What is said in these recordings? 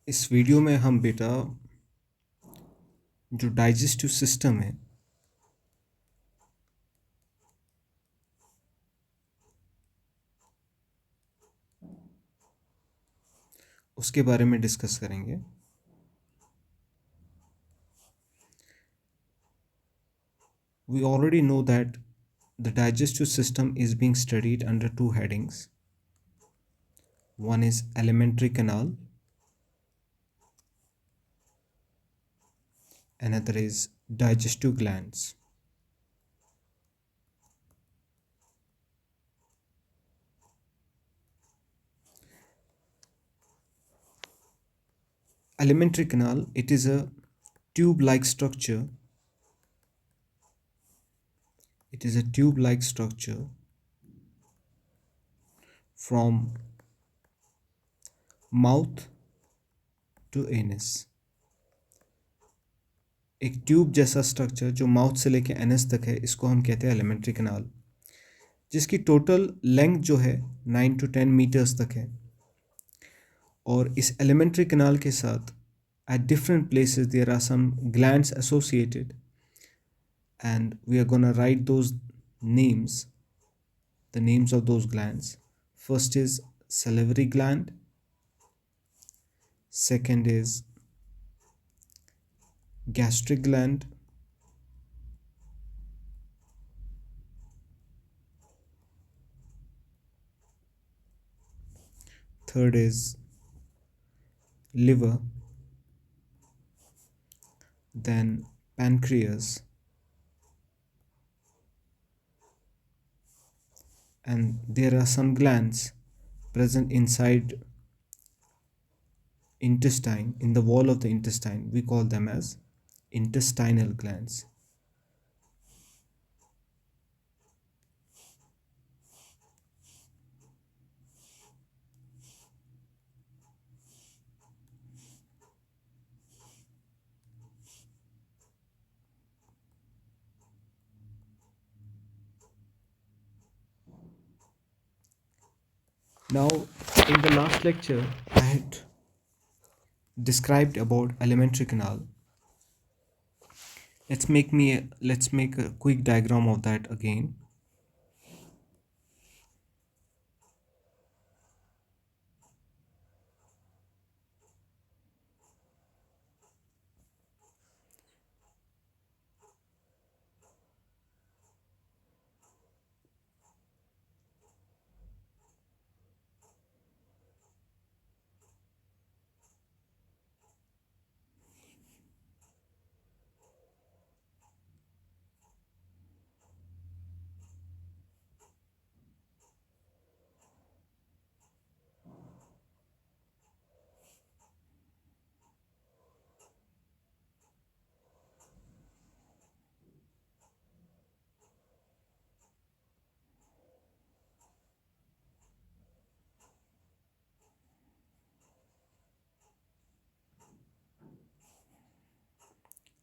इस वीडियो में हम बेटा जो डाइजेस्टिव सिस्टम है उसके बारे में डिस्कस करेंगे। We already know that the digestive system is being studied under two headings. One is alimentary canal, another is digestive glands. Alimentary canal, it is a tube-like structure. It is a tube-like structure from mouth to anus. एक tube जैसा structure जो mouth से लेके anus तक है, इसको हम कहते हैं एलिमेंट्री कनाल, जिसकी टोटल लेंथ जो है 9 to 10 मीटर्स तक है। और इस एलिमेंट्री कनाल के साथ at different places there are some glands associated, and we are going to write those names, the names of those glands. First is salivary gland, second is gastric gland, third is liver, then pancreas, and there are some glands present inside intestine, in the wall of the intestine. We call them as intestinal glands. Now, in the last lecture, I had described about alimentary canal. Let's make a quick diagram of that again.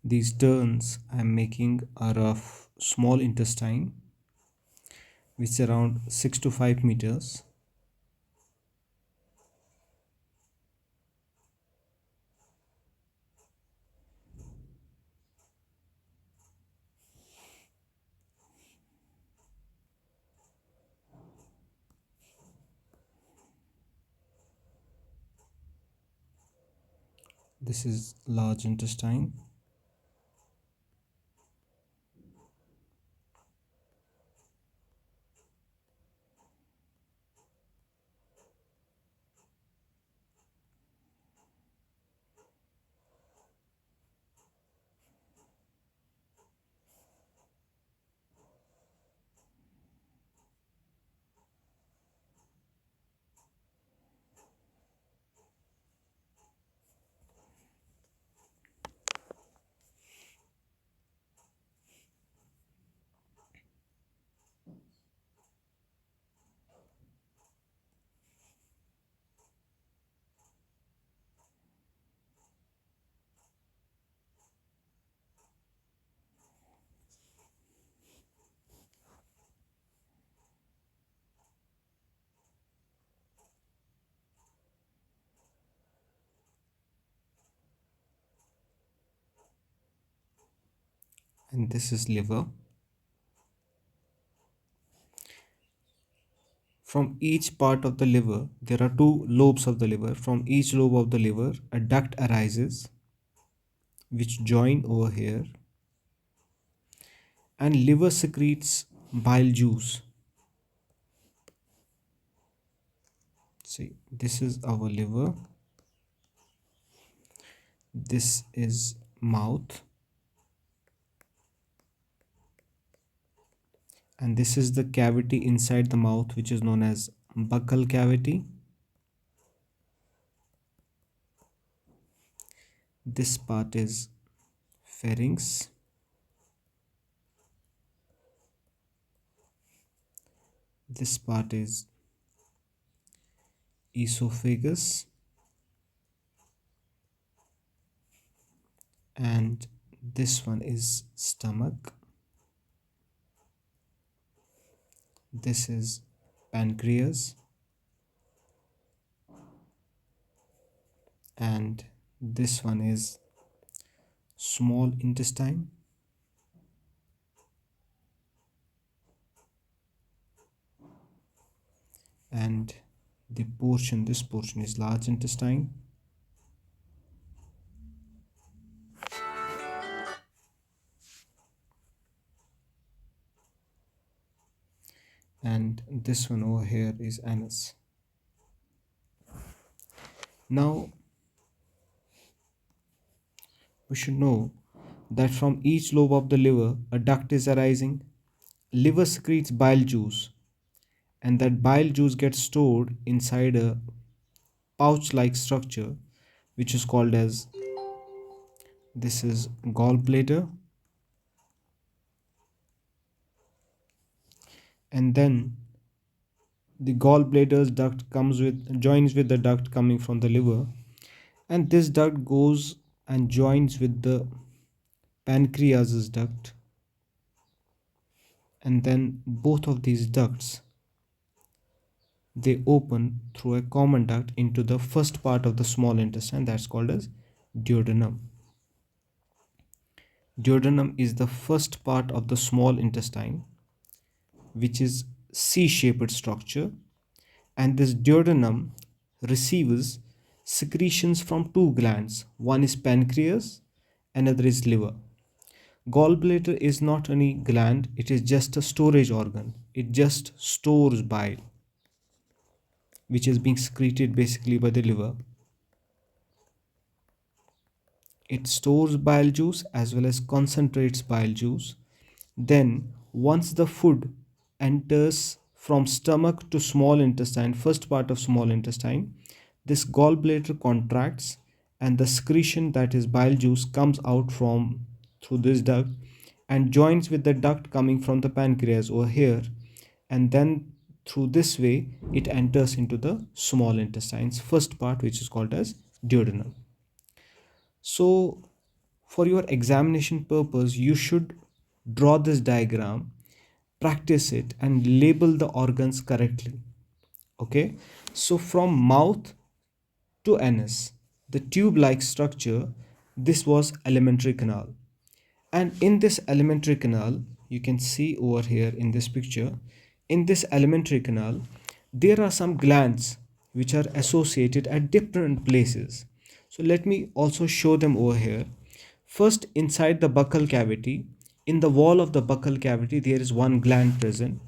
These turns I am making are of small intestine, which is around 6 to 5 meters. This is large intestine. and this is liver. From each part of the liver, there are two lobes of the liver. From each lobe of the liver, a duct arises which join over here, and liver secretes bile juice. See, this is our liver, this is mouth, and this is the cavity inside the mouth which is known as buccal cavity. This part is pharynx, this part is esophagus, and this one is stomach, this is pancreas, and this one is small intestine, and this portion is large intestine, and this one over here is anus. Now we should know that from each lobe of the liver a duct is arising. Liver secretes bile juice, and that bile juice gets stored inside a pouch like structure which is called as, this is gallbladder, and then the gallbladder's duct joins with the duct coming from the liver, and this duct goes and joins with the pancreas's duct, and then both of these ducts, they open through a common duct into the first part of the small intestine, that's called as duodenum. Duodenum is the first part of the small intestine which is C-shaped structure, and this duodenum receives secretions from two glands. One is pancreas, another is liver. Gallbladder is not any gland, it is just a storage organ. It just stores bile which is being secreted basically by the liver. It stores bile juice as well as concentrates bile juice. Then once the food enters from stomach to small intestine, first part of small intestine, this gallbladder contracts and the secretion, that is bile juice, comes out from through this duct and joins with the duct coming from the pancreas over here, and then through this way it enters into the small intestines first part which is called as duodenum. So for your examination purpose you should draw this diagram, practice it, and label the organs correctly. Okay, so from mouth to anus, the tube like structure, this was alimentary canal, and in this alimentary canal you can see over here in this picture, in this alimentary canal there are some glands which are associated at different places. So let me also show them over here. First, inside the buccal cavity, in the wall of the buccal cavity there is one gland present,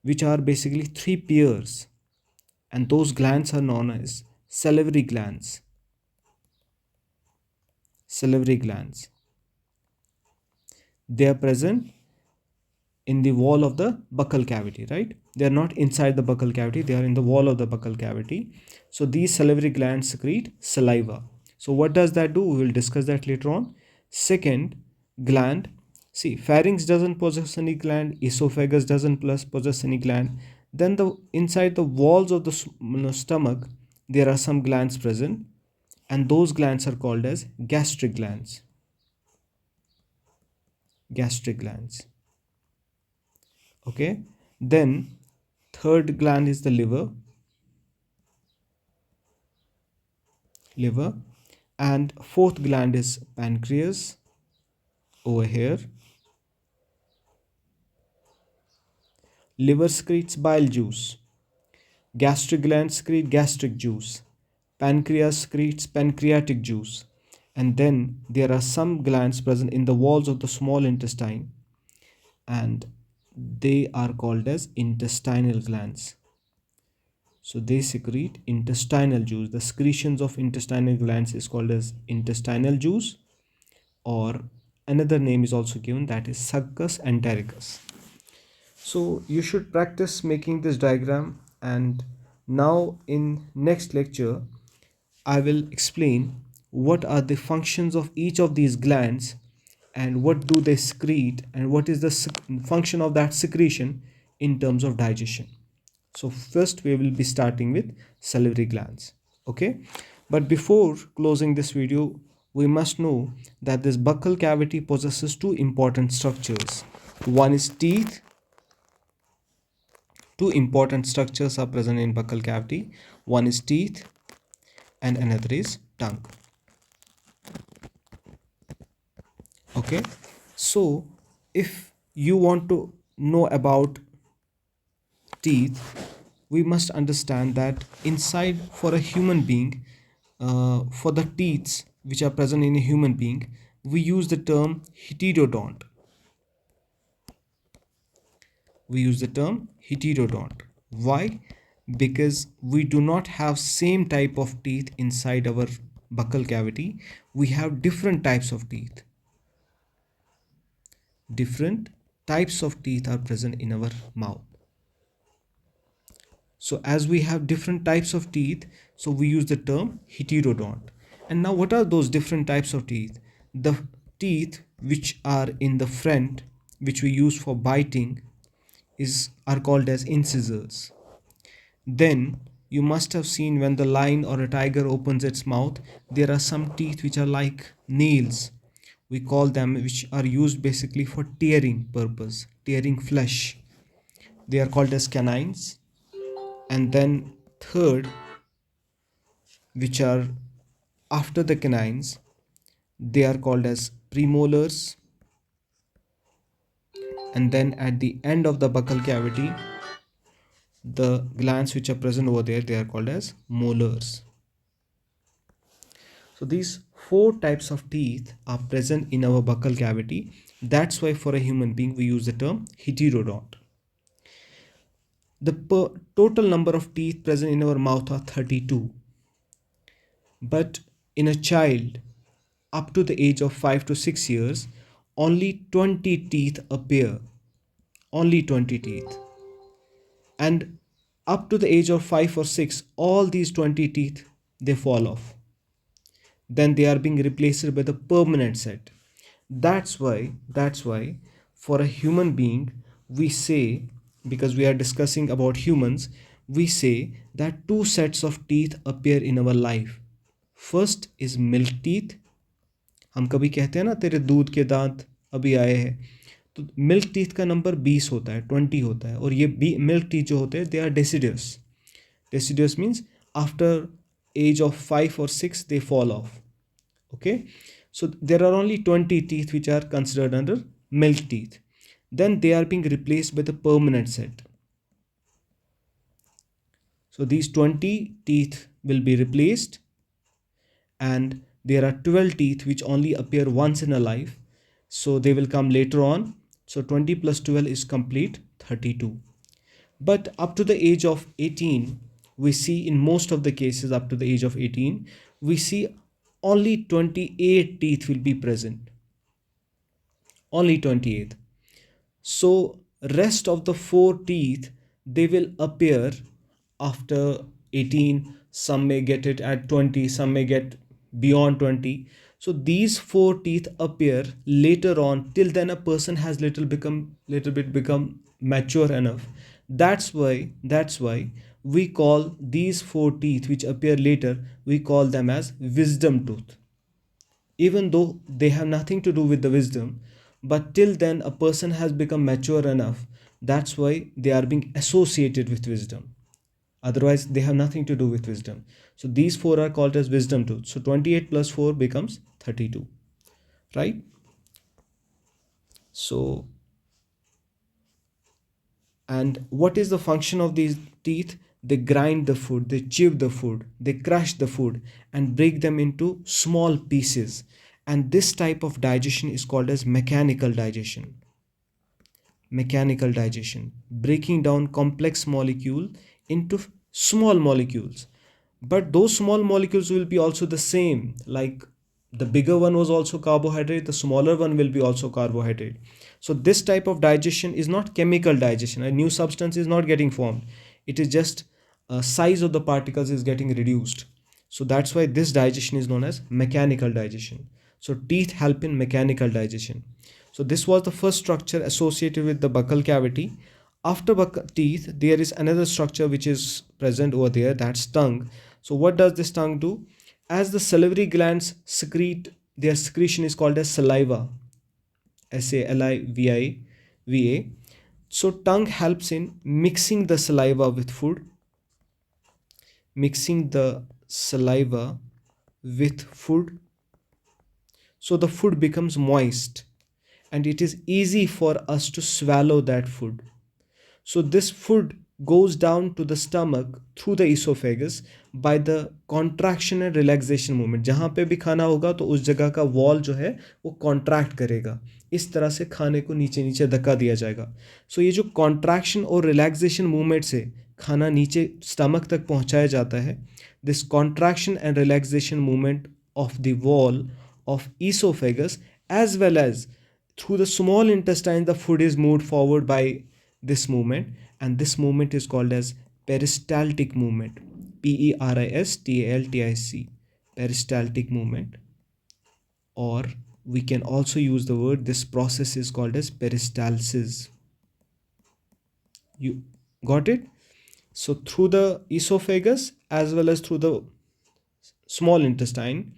which are basically three pairs, and those glands are known as salivary glands. Salivary glands, they are present in the wall of the buccal cavity, right? They are not inside the buccal cavity, they are in the wall of the buccal cavity. So these salivary glands secrete saliva. So what does that do? We will discuss that later on. Second gland, see, pharynx doesn't possess any gland, esophagus doesn't possess any gland. Then the inside the walls of the stomach there are some glands present, and those glands are called as gastric glands. Gastric glands. Okay, then third gland is the liver, and fourth gland is pancreas over here, Liver secretes bile juice. Gastric gland secrete gastric juice. Pancreas secretes pancreatic juice. And then there are some glands present in the walls of the small intestine, and they are called as intestinal glands. So they secrete intestinal juice. The secretions of intestinal glands is called as intestinal juice, or another name is also given, that is succus entericus. So you should practice making this diagram, and now in next lecture I will explain what are the functions of each of these glands and what do they secrete and what is the function of that secretion in terms of digestion. So first we will be starting with salivary glands. Okay, but before closing this video, we must know that this buccal cavity possesses two important structures. One is teeth. Two important structures are present in buccal cavity. One is teeth and another is tongue. Okay, so if you want to know about teeth, we must understand that inside, for a human being, for the teeth which are present in a human being, we use the term heterodont. We use the term heterodont. Why? Because we do not have same type of teeth inside our buccal cavity. We have different types of teeth. Different types of teeth are present in our mouth. So as we have different types of teeth, so we use the term heterodont. And now what are those different types of teeth? The teeth which are in the front, which we use for biting, are called as incisors. Then you must have seen when the lion or a tiger opens its mouth, there are some teeth which are like nails. We call them, which are used basically for tearing purpose, tearing flesh. They are called as canines. And then third, which are after the canines, they are called as premolars. And then at the end of the buccal cavity, the glands which are present over there, they are called as molars. So these four types of teeth are present in our buccal cavity. That's why for a human being we use the term heterodont. The total number of teeth present in our mouth are 32. But in a child up to the age of 5 to 6 years, only 20 teeth appear. Only 20 teeth. And up to the age of 5 or 6, all these 20 teeth, they fall off. Then they are being replaced by the permanent set. That's why for a human being, we say, because we are discussing about humans, we say that two sets of teeth appear in our life. First is milk teeth. हम कभी कहते हैं ना, तेरे दूध के दांत अभी आए हैं, तो मिल्क टीथ का नंबर 20 होता है, 20 होता है. और ये मिल्क टीथ जो होते हैं, they are deciduous. Deciduous means after age of 5 or 6 they fall off. Okay, so there are only 20 teeth which are considered under milk teeth. Then they are being replaced by the permanent set. So these 20 teeth will be replaced, and there are 12 teeth which only appear once in a life, so they will come later on. So 20 plus 12 is complete 32. But up to the age of 18, we see in most of the cases up to the age of 18, we see only 28 teeth will be present. Only 28. So rest of the 4 teeth, they will appear after 18. Some may get it at 20, some may get beyond 20. So these 4 teeth appear later on. Till then a person has little bit become mature enough. That's why we call these 4 teeth which appear later, we call them as wisdom tooth, even though they have nothing to do with the wisdom. But till then a person has become mature enough, that's why they are being associated with wisdom. Otherwise they have nothing to do with wisdom. So these 4 are called as wisdom tooth. So 28 plus 4 becomes 32, right? So And what is the function of these teeth? They grind the food, they chew the food, they crush the food and break them into small pieces. And this type of digestion is called as mechanical digestion. Mechanical digestion, breaking down complex molecule into small molecules. But those small molecules will be also the same, like the bigger one was also carbohydrate, the smaller one will be also carbohydrate. So this type of digestion is not chemical digestion. A new substance is not getting formed. It is just size of the particles is getting reduced. So that's why this digestion is known as mechanical digestion. So teeth help in mechanical digestion. So this was the first structure associated with the buccal cavity. After teeth, there is another structure which is present over there, that's tongue. So what does this tongue do? As the salivary glands secrete, their secretion is called as saliva, saliva. So tongue helps in mixing the saliva with food, mixing the saliva with food, so the food becomes moist and it is easy for us to swallow that food. So this food goes down to the stomach through the esophagus by the contraction and relaxation movement. जहाँ पे भी खाना होगा तो उस जगह का wall जो है वो कॉन्ट्रैक्ट करेगा, इस तरह से खाने को नीचे नीचे धक्का दिया जाएगा. सो ये जो कॉन्ट्रैक्शन और रिलैक्सेशन मूवमेंट से खाना नीचे स्टमक तक पहुंचाया जाता है, this contraction and relaxation movement of the wall of esophagus as well as through the small intestine, the food is moved forward by this movement, and this movement is called as peristaltic movement. Peristaltic, peristaltic movement. Or we can also use the word, this process is called as peristalsis. You got it? So through the esophagus as well as through the small intestine,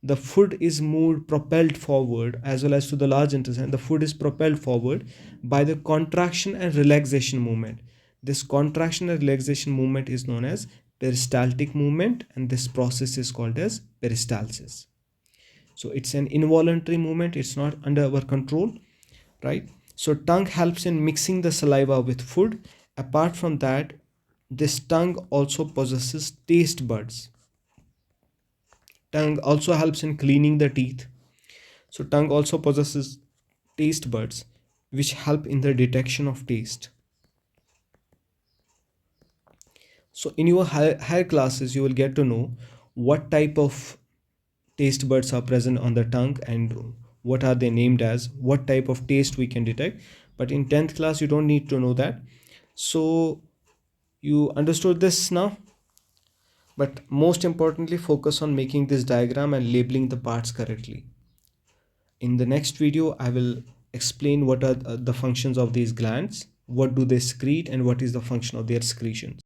the food is moved, propelled forward, as well as to the large intestine, the food is propelled forward by the contraction and relaxation movement. This contraction and relaxation movement is known as peristaltic movement, and this process is called as peristalsis. So it's an involuntary movement, it's not under our control, right? So tongue helps in mixing the saliva with food. Apart from that, this tongue also possesses taste buds. Tongue also helps in cleaning the teeth. So tongue also possesses taste buds which help in the detection of taste. So in your higher classes, you will get to know what type of taste buds are present on the tongue and what are they named as, what type of taste we can detect. But in 10th class, you don't need to know that. So you understood this now? But most importantly, focus on making this diagram and labeling the parts correctly. In the next video, I will explain what are the functions of these glands, what do they secrete, and what is the function of their secretions.